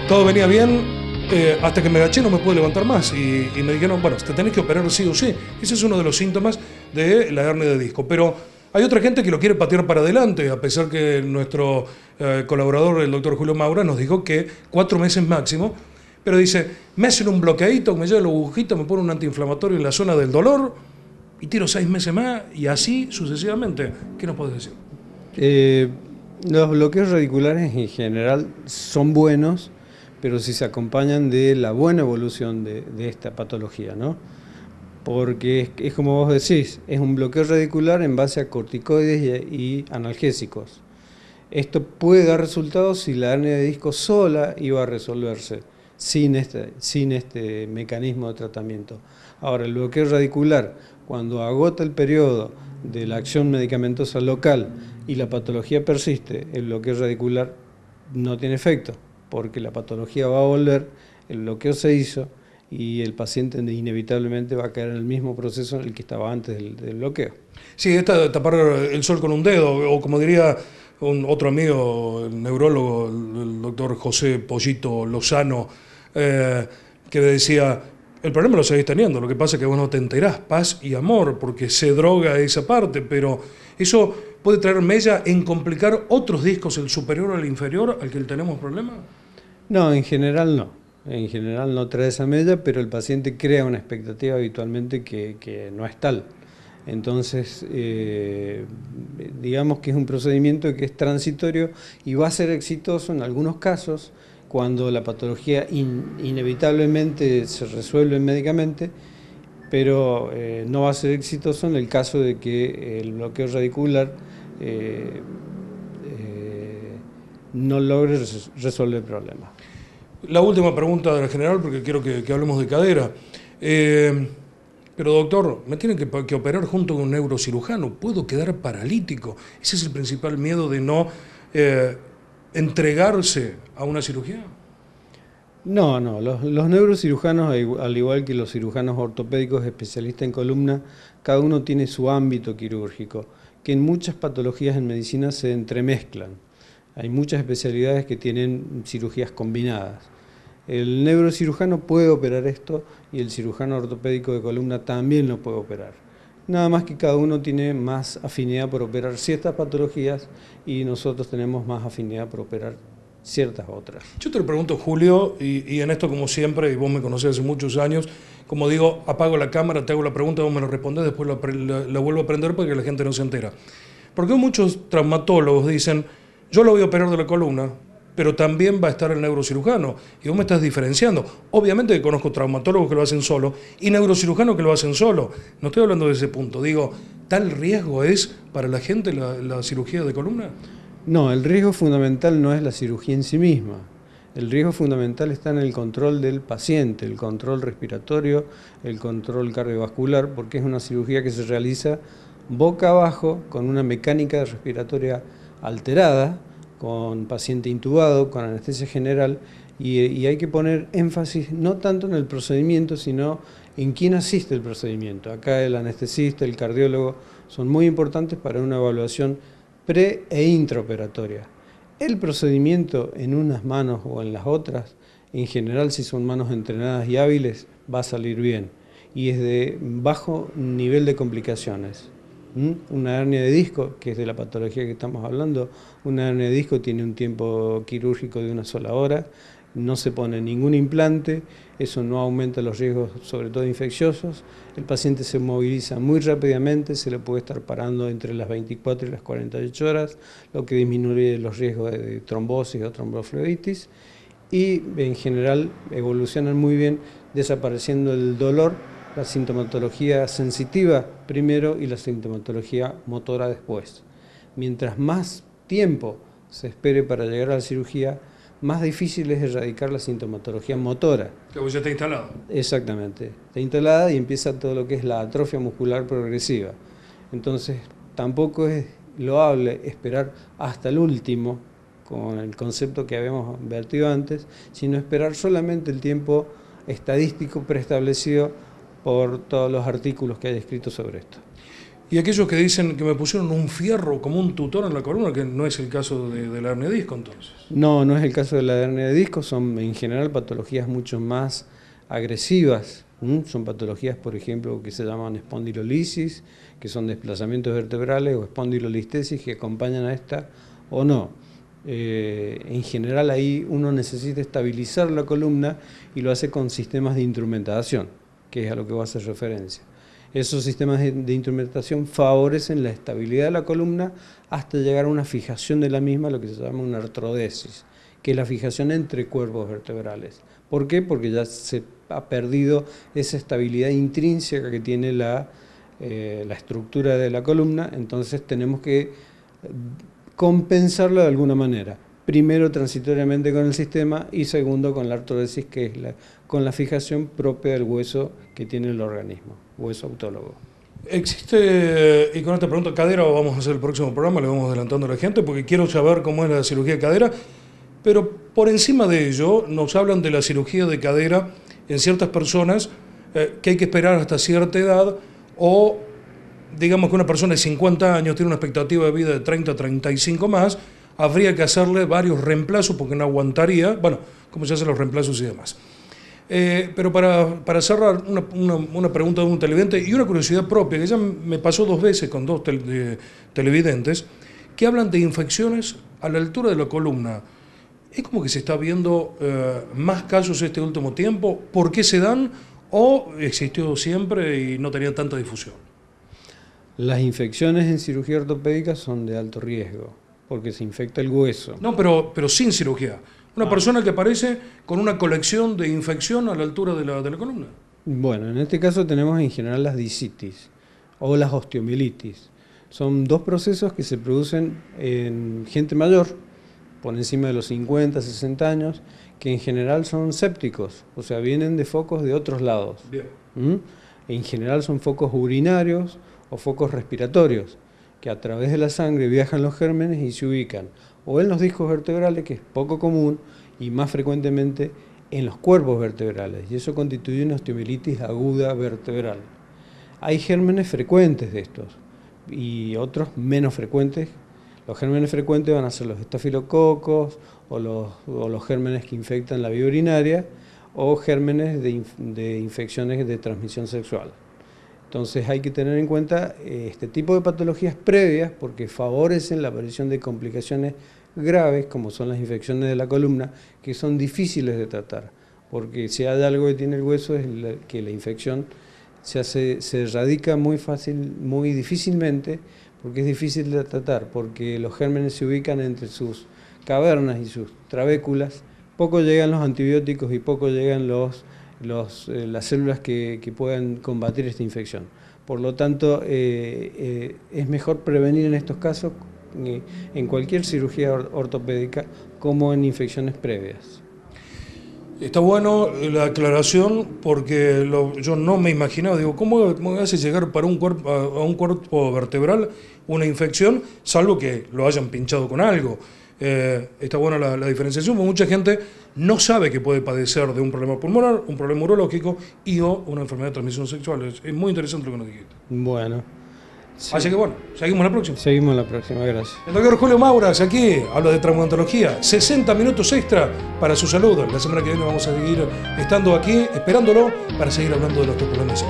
Todo venía bien hasta que me agaché, no me pude levantar más y me dijeron, bueno, te tenés que operar sí o sí. Ese es uno de los síntomas de la hernia de disco. Pero hay otra gente que lo quiere patear para adelante, a pesar que nuestro colaborador, el doctor Julio Maura, nos dijo que 4 meses máximo. Pero dice, me hacen un bloqueadito, me lleva la agujita, me pone un antiinflamatorio en la zona del dolor y tiro 6 meses más y así sucesivamente. ¿Qué nos podés decir? Los bloqueos radiculares en general son buenos, pero si se acompañan de la buena evolución de esta patología, ¿no? Porque es como vos decís, es un bloqueo radicular en base a corticoides y analgésicos. Esto puede dar resultados si la hernia de disco sola iba a resolverse sin este mecanismo de tratamiento. Ahora, el bloqueo radicular, cuando agota el periodo de la acción medicamentosa local y la patología persiste, el bloqueo radicular no tiene efecto, porque la patología va a volver, el bloqueo se hizo y el paciente inevitablemente va a caer en el mismo proceso en el que estaba antes del bloqueo. Sí, esta tapar el sol con un dedo, o como diría otro amigo, el neurólogo, el doctor José Pollito Lozano, que decía, el problema lo seguís teniendo, lo que pasa es que vos no te enterás, paz y amor, porque se droga esa parte, pero eso puede traer mella en complicar otros discos, el superior o el inferior, al que tenemos problema. No, en general no. En general no trae esa mella, pero el paciente crea una expectativa habitualmente que no es tal. Entonces, digamos que es un procedimiento que es transitorio y va a ser exitoso en algunos casos cuando la patología inevitablemente se resuelve médicamente, pero no va a ser exitoso en el caso de que el bloqueo radicular no logre resolver el problema. La última pregunta del general, porque quiero que hablemos de cadera. Pero doctor, me tienen que operar junto con un neurocirujano. ¿Puedo quedar paralítico? Ese es el principal miedo de no entregarse a una cirugía. No, los neurocirujanos, al igual que los cirujanos ortopédicos especialistas en columna, cada uno tiene su ámbito quirúrgico, que en muchas patologías en medicina se entremezclan. Hay muchas especialidades que tienen cirugías combinadas. El neurocirujano puede operar esto y el cirujano ortopédico de columna también lo puede operar. Nada más que cada uno tiene más afinidad por operar ciertas patologías y nosotros tenemos más afinidad por operar ciertas otras. Yo te lo pregunto, Julio, y en esto como siempre, y vos me conocés hace muchos años, como digo, apago la cámara, te hago la pregunta, vos me lo respondés, después la vuelvo a prender para que la gente no se entera. Porque muchos traumatólogos dicen, yo lo voy a operar de la columna, pero también va a estar el neurocirujano, y vos me estás diferenciando. Obviamente que conozco traumatólogos que lo hacen solo y neurocirujanos que lo hacen solo. No estoy hablando de ese punto. Digo, ¿tal riesgo es para la gente la cirugía de columna? No, el riesgo fundamental no es la cirugía en sí misma. El riesgo fundamental está en el control del paciente, el control respiratorio, el control cardiovascular, porque es una cirugía que se realiza boca abajo con una mecánica respiratoria alterada, con paciente intubado, con anestesia general, y hay que poner énfasis no tanto en el procedimiento, sino en quién asiste el procedimiento. Acá el anestesista, el cardiólogo, son muy importantes para una evaluación pre e intraoperatoria. El procedimiento en unas manos o en las otras, en general si son manos entrenadas y hábiles, va a salir bien, y es de bajo nivel de complicaciones. Una hernia de disco, que es de la patología que estamos hablando, una hernia de disco tiene un tiempo quirúrgico de 1 sola hora, no se pone ningún implante, eso no aumenta los riesgos, sobre todo infecciosos, el paciente se moviliza muy rápidamente, se le puede estar parando entre las 24 y las 48 horas, lo que disminuye los riesgos de trombosis o tromboflebitis, y en general evolucionan muy bien, desapareciendo el dolor, la sintomatología sensitiva primero y la sintomatología motora después. Mientras más tiempo se espere para llegar a la cirugía, más difícil es erradicar la sintomatología motora. Que ya está instalado. Exactamente, está instalada y empieza todo lo que es la atrofia muscular progresiva. Entonces, tampoco es loable esperar hasta el último, con el concepto que habíamos vertido antes, sino esperar solamente el tiempo estadístico preestablecido por todos los artículos que hay escritos sobre esto. Y aquellos que dicen que me pusieron un fierro como un tutor en la columna, que no es el caso de la hernia de disco entonces. No, no es el caso de la hernia de disco, son en general patologías mucho más agresivas. Son patologías, por ejemplo, que se llaman espondilolisis, que son desplazamientos vertebrales, o espondilolistesis, que acompañan a esta o no. En general ahí uno necesita estabilizar la columna y lo hace con sistemas de instrumentación, que es a lo que va a hacer referencia. Esos sistemas de instrumentación favorecen la estabilidad de la columna hasta llegar a una fijación de la misma, lo que se llama una artrodesis, que es la fijación entre cuerpos vertebrales. ¿Por qué? Porque ya se ha perdido esa estabilidad intrínseca que tiene la estructura de la columna, entonces tenemos que compensarla de alguna manera. Primero transitoriamente con el sistema y segundo con la artrodesis, que es con la fijación propia del hueso que tiene el organismo, hueso autólogo. Existe, y con esta pregunta cadera vamos a hacer el próximo programa, le vamos adelantando a la gente porque quiero saber cómo es la cirugía de cadera, pero por encima de ello nos hablan de la cirugía de cadera en ciertas personas que hay que esperar hasta cierta edad, o digamos que una persona de 50 años tiene una expectativa de vida de 30 a 35 más, habría que hacerle varios reemplazos porque no aguantaría, bueno, cómo se hacen los reemplazos y demás. Pero para cerrar, una pregunta de un televidente y una curiosidad propia, que ya me pasó 2 veces con 2 televidentes, que hablan de infecciones a la altura de la columna. Es como que se está viendo más casos este último tiempo. ¿Por qué se dan? ¿O existió siempre y no tenía tanta difusión? Las infecciones en cirugía ortopédica son de alto riesgo, porque se infecta el hueso. No, pero sin cirugía. Una persona que aparece con una colección de infección a la altura de la columna. Bueno, en este caso tenemos en general las discitis o las osteomielitis. Son 2 procesos que se producen en gente mayor, por encima de los 50, 60 años, que en general son sépticos, o sea, vienen de focos de otros lados. Bien. En general son focos urinarios o focos respiratorios, que a través de la sangre viajan los gérmenes y se ubican o en los discos vertebrales, que es poco común, y más frecuentemente en los cuerpos vertebrales, y eso constituye una osteomielitis aguda vertebral. Hay gérmenes frecuentes de estos y otros menos frecuentes. Los gérmenes frecuentes van a ser los estafilococos o los gérmenes que infectan la vía urinaria o gérmenes de infecciones de transmisión sexual. Entonces hay que tener en cuenta este tipo de patologías previas porque favorecen la aparición de complicaciones graves como son las infecciones de la columna, que son difíciles de tratar, porque si hay algo que tiene el hueso es que la infección se erradica muy difícilmente, porque es difícil de tratar, porque los gérmenes se ubican entre sus cavernas y sus trabéculas, poco llegan los antibióticos y poco llegan las células que puedan combatir esta infección. Por lo tanto, es mejor prevenir en estos casos, en cualquier cirugía ortopédica, como en infecciones previas. Está bueno la aclaración porque yo no me imaginaba, digo, ¿cómo hace llegar para a un cuerpo vertebral una infección, salvo que lo hayan pinchado con algo? Está buena la diferenciación, porque mucha gente no sabe que puede padecer de un problema pulmonar, un problema urológico y o una enfermedad de transmisión sexual. Es muy interesante lo que nos dijiste. Bueno. Sí. Así que bueno, seguimos la próxima. Seguimos la próxima, gracias. El doctor Julio Mauras aquí habla de traumatología. 60 minutos extra para su salud. La semana que viene vamos a seguir estando aquí, esperándolo para seguir hablando de nuestros problemas.